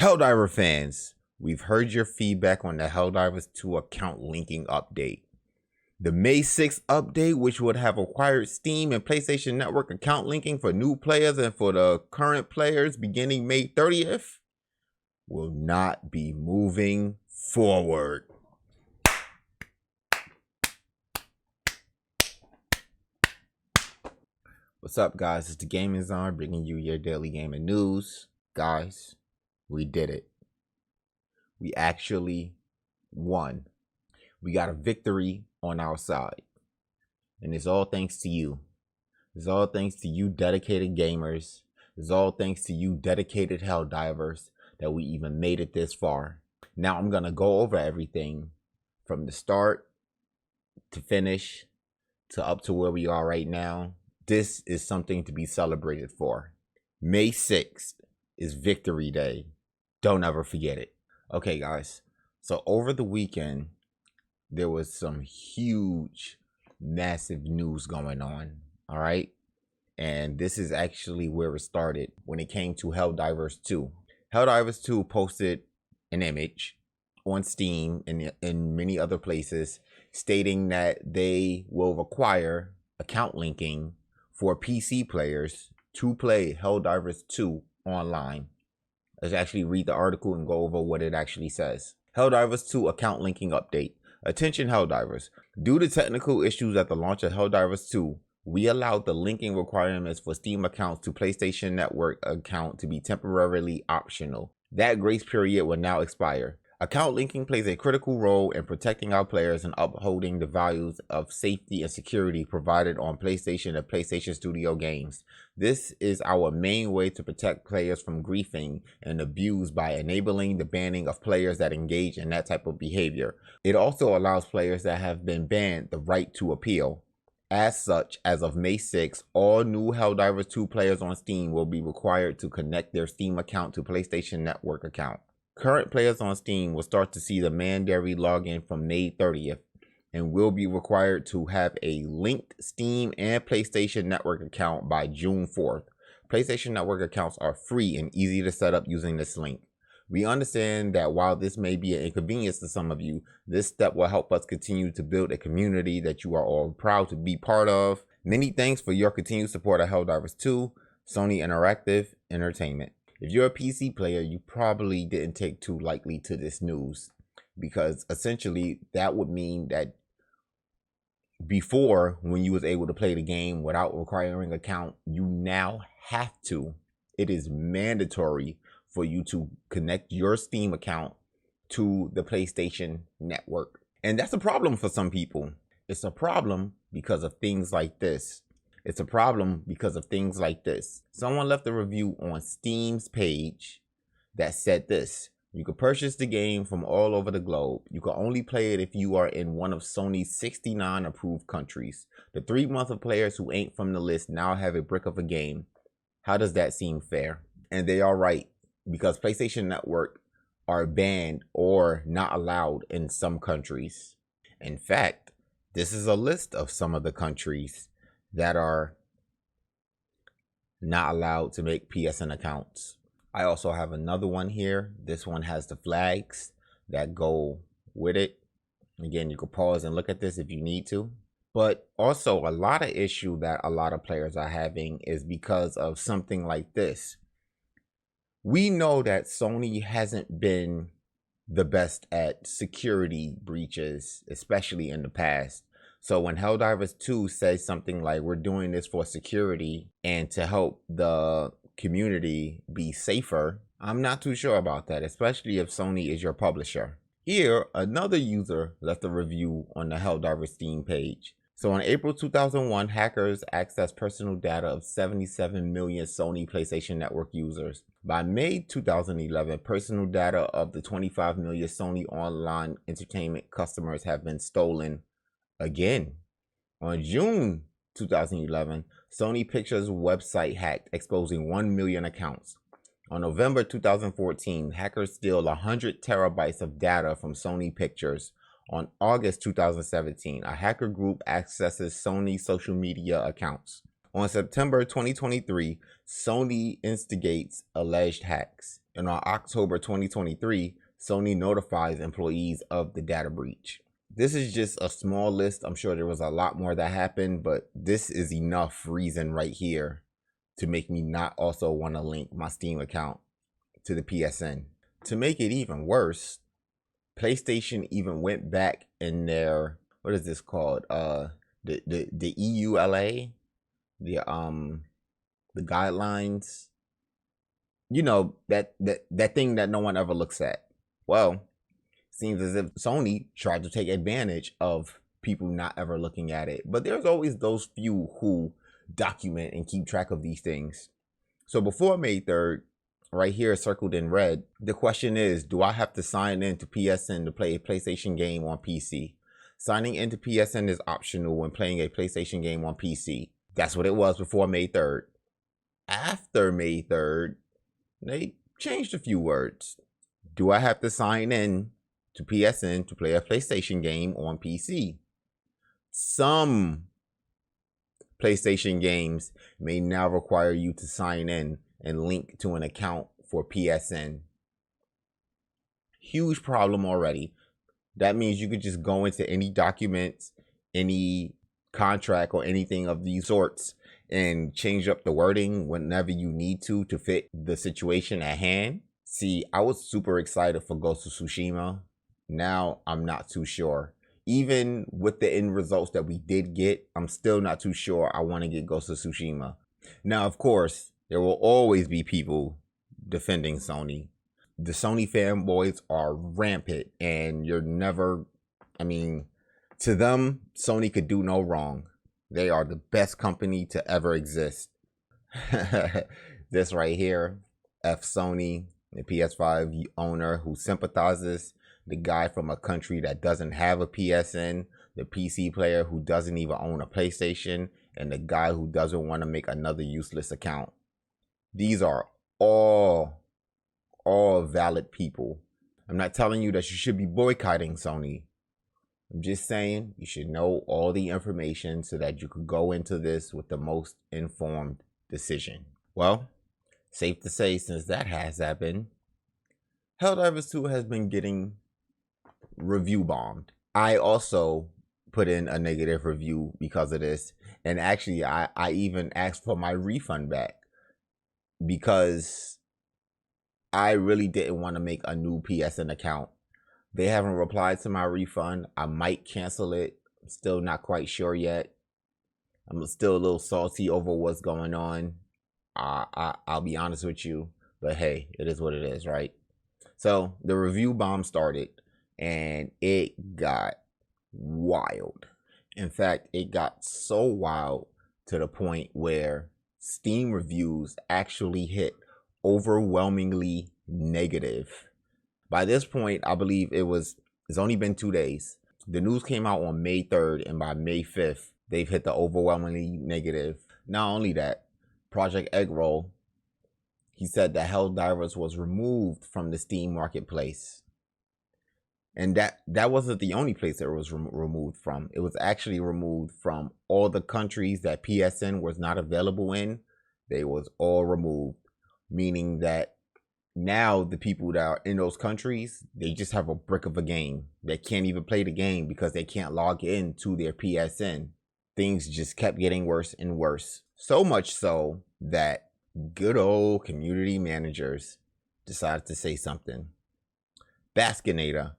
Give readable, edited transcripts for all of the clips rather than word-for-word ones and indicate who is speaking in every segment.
Speaker 1: HellDiver fans, we've heard your feedback on the HellDivers 2 account linking update. The May 6th update, which would have acquired Steam and PlayStation Network account linking for new players and for the current players beginning May 30th, will not be moving forward. What's up, guys? It's the Gaming Zone bringing you your daily gaming news. Guys, we did it. We actually won. We got a victory on our side. And it's all thanks to you. It's all thanks to you dedicated gamers. It's all thanks to you dedicated HellDivers that we even made it this far. Now I'm going to go over everything from the start to finish to up to where we are right now. This is something to be celebrated for. May 6th is Victory Day. Don't ever forget it. Okay, guys. So over the weekend, there was some huge, massive news going on. All right. And this is actually where it started when it came to HellDivers 2. HellDivers 2 posted an image on Steam and in many other places stating that they will require account linking for PC players to play HellDivers 2 online. Let's actually read the article and go over what it actually says. HellDivers 2 account linking update. Attention HellDivers. Due to technical issues at the launch of HellDivers 2, we allowed the linking requirements for Steam accounts to PlayStation Network account to be temporarily optional. That grace period will now expire. Account linking plays a critical role in protecting our players and upholding the values of safety and security provided on PlayStation and PlayStation Studio games. This is our main way to protect players from griefing and abuse by enabling the banning of players that engage in that type of behavior. It also allows players that have been banned the right to appeal. As such, as of May 6, all new HellDivers 2 players on Steam will be required to connect their Steam account to PlayStation Network account. Current players on Steam will start to see the mandatory login from May 30th and will be required to have a linked Steam and PlayStation Network account by June 4th. PlayStation Network accounts are free and easy to set up using this link. We understand that while this may be an inconvenience to some of you, this step will help us continue to build a community that you are all proud to be part of. Many thanks for your continued support of HellDivers 2, Sony Interactive Entertainment. If you're a PC player, you probably didn't take too lightly to this news, because essentially that would mean that before, when you was able to play the game without requiring an account, you now have to. It is mandatory for you to connect your Steam account to the PlayStation Network. And that's a problem for some people. It's a problem because of things like this. It's a problem because of things like this. Someone left a review on Steam's page that said this: you can purchase the game from all over the globe. You can only play it if you are in one of Sony's 69 approved countries. The 3 months of players who ain't from the list now have a brick of a game. How does that seem fair? And they are right, because PlayStation Network are banned or not allowed in some countries. In fact, this is a list of some of the countries that are not allowed to make PSN accounts. I also have another one here. This one has the flags that go with it. Again, you can pause and look at this if you need to. But also a lot of issue that a lot of players are having is because of something like this. We know that Sony hasn't been the best at security breaches, especially in the past. So when HellDivers 2 says something like, we're doing this for security and to help the community be safer, I'm not too sure about that, especially if Sony is your publisher. Here, another user left a review on the HellDivers Steam page. So in April 2001, hackers accessed personal data of 77 million Sony PlayStation Network users. By May 2011, personal data of the 25 million Sony online entertainment customers have been stolen again. On June 2011, Sony Pictures website hacked, exposing 1 million accounts. On November 2014, hackers steal 100 terabytes of data from Sony Pictures. On August 2017, a hacker group accesses Sony social media accounts. On September 2023, Sony instigates alleged hacks. And on October 2023, Sony notifies employees of the data breach. This is just a small list. I'm sure there was a lot more that happened, but this is enough reason right here to make me not also want to link my Steam account to the PSN. To make it even worse, PlayStation even went back in their, what is this called? The EULA, the guidelines. You know, that thing that no one ever looks at. Well, seems as if Sony tried to take advantage of people not ever looking at it. But there's always those few who document and keep track of these things. So before May 3rd, right here circled in red, the question is, do I have to sign in to PSN to play a PlayStation game on PC? Signing into PSN is optional when playing a PlayStation game on PC. That's what it was before May 3rd. After May 3rd, they changed a few words. Do I have to sign in to PSN to play a PlayStation game on PC? Some PlayStation games may now require you to sign in and link to an account for PSN. Huge problem already. That means you could just go into any documents, any contract, or anything of these sorts and change up the wording whenever you need to fit the situation at hand. See, I was super excited for Ghost of Tsushima. Now I'm not too sure. Even with the end results that we did get, I'm still not too sure I want to get Ghost of Tsushima. Now, of course, there will always be people defending Sony. The Sony fanboys are rampant, and you're never, to them, Sony could do no wrong. They are the best company to ever exist. This right here, F Sony, the PS5 owner who sympathizes, the guy from a country that doesn't have a PSN, the PC player who doesn't even own a PlayStation, and the guy who doesn't want to make another useless account. These are all valid people. I'm not telling you that you should be boycotting Sony. I'm just saying you should know all the information so that you could go into this with the most informed decision. Well, safe to say, since that has happened, HellDivers 2 has been getting review bombed. I also put in a negative review because of this, and actually I even asked for my refund back because I really didn't want to make a new PSN account. They haven't replied to my refund. I might cancel it. I'm still not quite sure yet. I'm still a little salty over what's going on. I'll be honest with you, but hey, it is what it is, right? So the review bomb started, and it got wild. In fact, it got so wild to the point where Steam reviews actually hit overwhelmingly negative. By this point, I believe it's only been 2 days. The news came out on May 3rd, and by May 5th, they've hit the overwhelmingly negative. Not only that, Project Eggroll, he said that HellDivers was removed from the Steam marketplace. And that wasn't the only place that it was removed from. It was actually removed from all the countries that PSN was not available in. They was all removed, meaning that now the people that are in those countries, they just have a brick of a game. They can't even play the game because they can't log in to their PSN. Things just kept getting worse and worse. So much so that good old community managers decided to say something. Baskinator.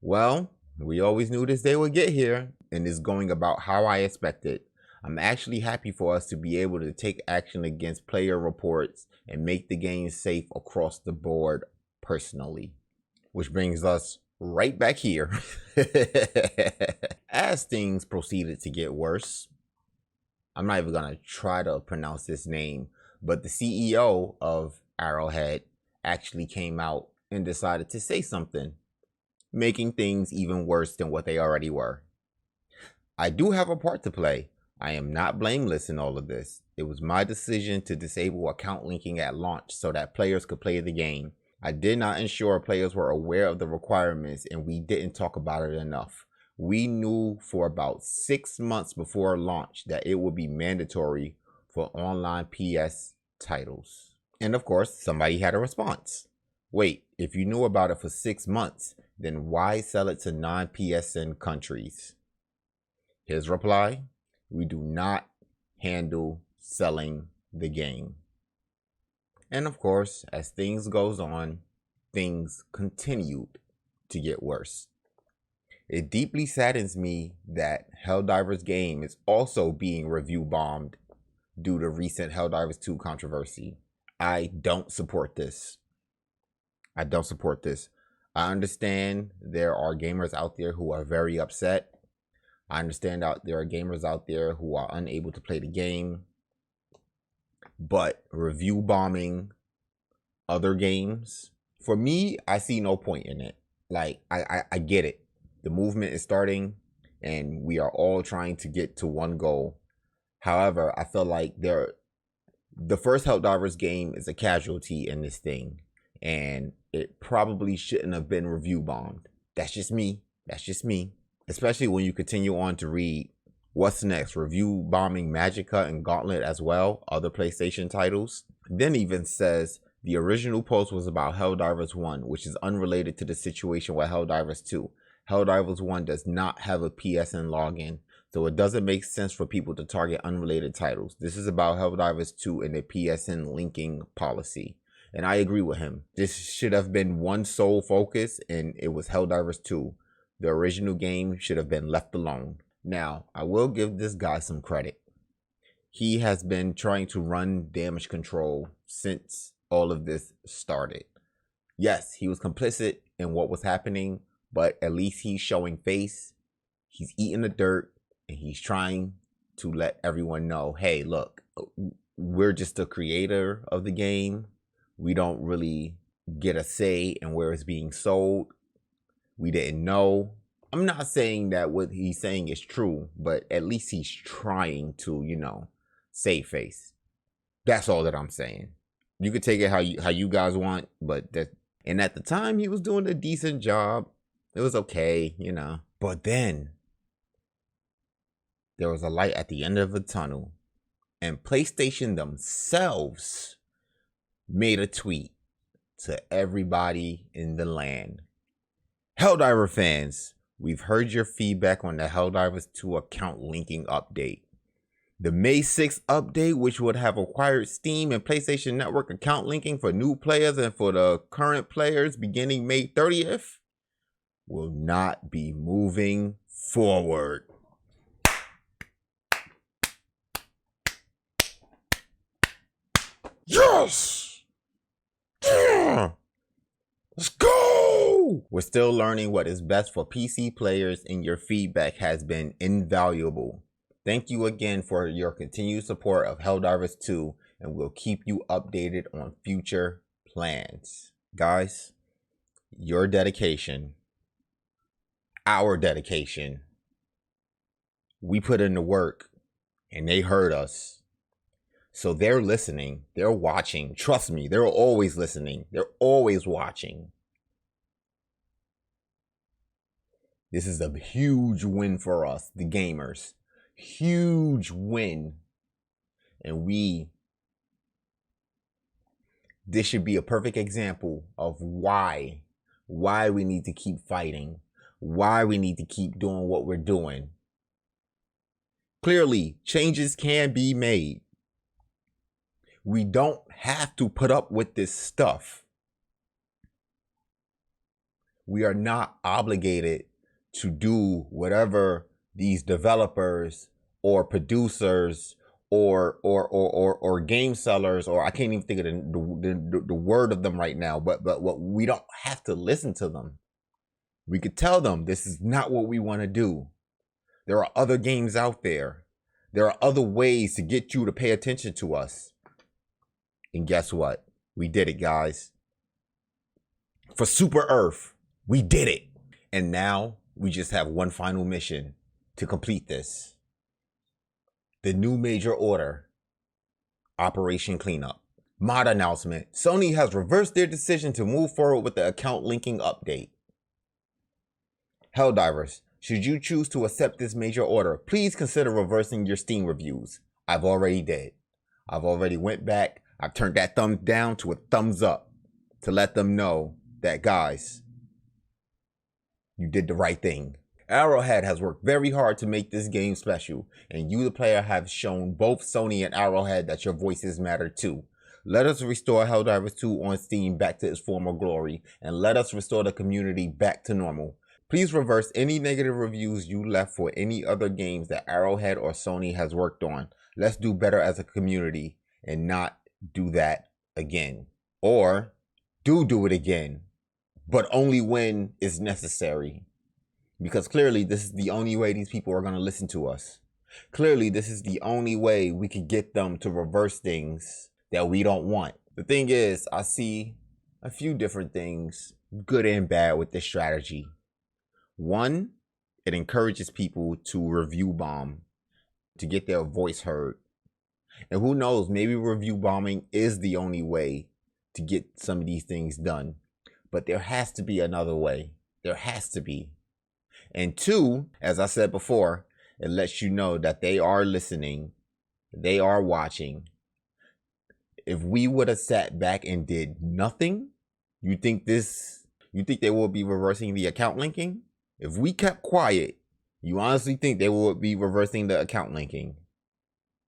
Speaker 1: Well, we always knew this day would get here, and it's going about how I expected. I'm actually happy for us to be able to take action against player reports and make the game safe across the board personally. Which brings us right back here. As things proceeded to get worse, I'm not even going to try to pronounce this name, but the CEO of Arrowhead actually came out and decided to say something, making things even worse than what they already were. I do have a part to play. I am not blameless in all of this. It was my decision to disable account linking at launch so that players could play the game. I did not ensure players were aware of the requirements, and we didn't talk about it enough. We knew for about 6 months before launch that it would be mandatory for online PS titles. And of course, somebody had a response. Wait, if you knew about it for 6 months, then why sell it to non-PSN countries? His reply, we do not handle selling the game. And of course, as things goes on, things continued to get worse. It deeply saddens me that HellDivers game is also being review bombed due to recent HellDivers 2 controversy. I don't support this. I don't support this. I understand there are gamers out there who are very upset. I understand there are gamers out there who are unable to play the game. But review bombing other games, for me, I see no point in it. Like, I get it. The movement is starting and we are all trying to get to one goal. However, I feel like the first HellDivers game is a casualty in this thing, and it probably shouldn't have been review bombed. That's just me. That's just me. Especially when you continue on to read what's next, review bombing Magicka and Gauntlet as well, other PlayStation titles. Then even says the original post was about HellDivers 1, which is unrelated to the situation with HellDivers 2. HellDivers 1 does not have a PSN login, so it doesn't make sense for people to target unrelated titles. This is about HellDivers 2 and the PSN linking policy. And I agree with him. This should have been one sole focus, and it was HellDivers 2. The original game should have been left alone. Now, I will give this guy some credit. He has been trying to run damage control since all of this started. Yes, he was complicit in what was happening, but at least he's showing face. He's eating the dirt, and he's trying to let everyone know, hey, look, we're just the creator of the game. We don't really get a say in where it's being sold. We didn't know. I'm not saying that what he's saying is true, but at least he's trying to, save face. That's all that I'm saying. You could take it how you guys want, but and at the time he was doing a decent job. It was okay, But then there was a light at the end of the tunnel, and PlayStation themselves made a tweet to everybody in the land. HellDiver fans, we've heard your feedback on the HellDivers 2 account linking update. The May 6th update, which would have acquired Steam and PlayStation Network account linking for new players and for the current players beginning May 30th, will not be moving forward. Yes! Yeah! Let's go! We're still learning what is best for PC players, and your feedback has been invaluable. Thank you again for your continued support of HellDivers 2, and we'll keep you updated on future plans. Guys, your dedication, our dedication, we put in the work, and they heard us. So they're listening, they're watching. Trust me, they're always listening. They're always watching. This is a huge win for us, the gamers. Huge win. And this should be a perfect example of why we need to keep fighting, why we need to keep doing what we're doing. Clearly, changes can be made. We don't have to put up with this stuff. We are not obligated to do whatever these developers or producers or game sellers, or I can't even think of the word of them right now, but what we don't have to listen to them. We could tell them this is not what we want to do. There are other games out there. There are other ways to get you to pay attention to us. And guess what? We did it, guys. For Super Earth, we did it. And now we just have one final mission to complete this. The new major order, Operation Cleanup. Mod announcement. Sony has reversed their decision to move forward with the account linking update. HellDivers, should you choose to accept this major order, please consider reversing your Steam reviews. I've already did. I've already went back. I turned that thumb down to a thumbs up. to let them know that, guys, you did the right thing. Arrowhead has worked very hard to make this game special, and you, the player, have shown both Sony and Arrowhead that your voices matter too. Let us restore HellDivers 2 on Steam back to its former glory, and let us restore the community back to normal. Please reverse any negative reviews you left for any other games that Arrowhead or Sony has worked on. Let's do better as a community and not do that again. Or do it again, but only when it's necessary. Because clearly this is the only way these people are going to listen to us. Clearly this is the only way we can get them to reverse things that we don't want. The thing is, I see a few different things, good and bad, with this strategy. One, it encourages people to review bomb, to get their voice heard. And who knows, maybe review bombing is the only way to get some of these things done. But there has to be another way. There has to be. And two, as I said before, it lets you know that they are listening, they are watching. If we would have sat back and did nothing, you think they will be reversing the account linking? If we kept quiet, you honestly think they would be reversing the account linking?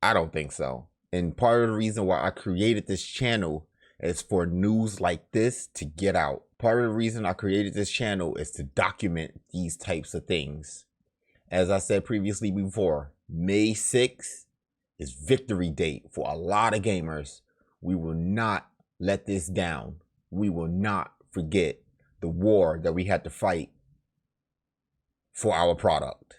Speaker 1: I don't think so. And part of the reason why I created this channel is for news like this to get out. Part of the reason I created this channel is to document these types of things. As I said previously before, May 6th is victory date for a lot of gamers. We will not let this down. We will not forget the war that we had to fight for our product.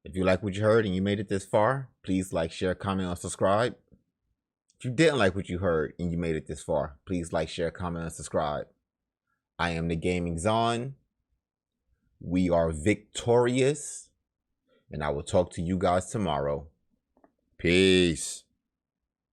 Speaker 1: If you like what you heard and you made it this far, please like, share, comment, and subscribe. If you didn't like what you heard and you made it this far, please like, share, comment, and subscribe. I am the Gaming Zon. We are victorious. And I will talk to you guys tomorrow. Peace.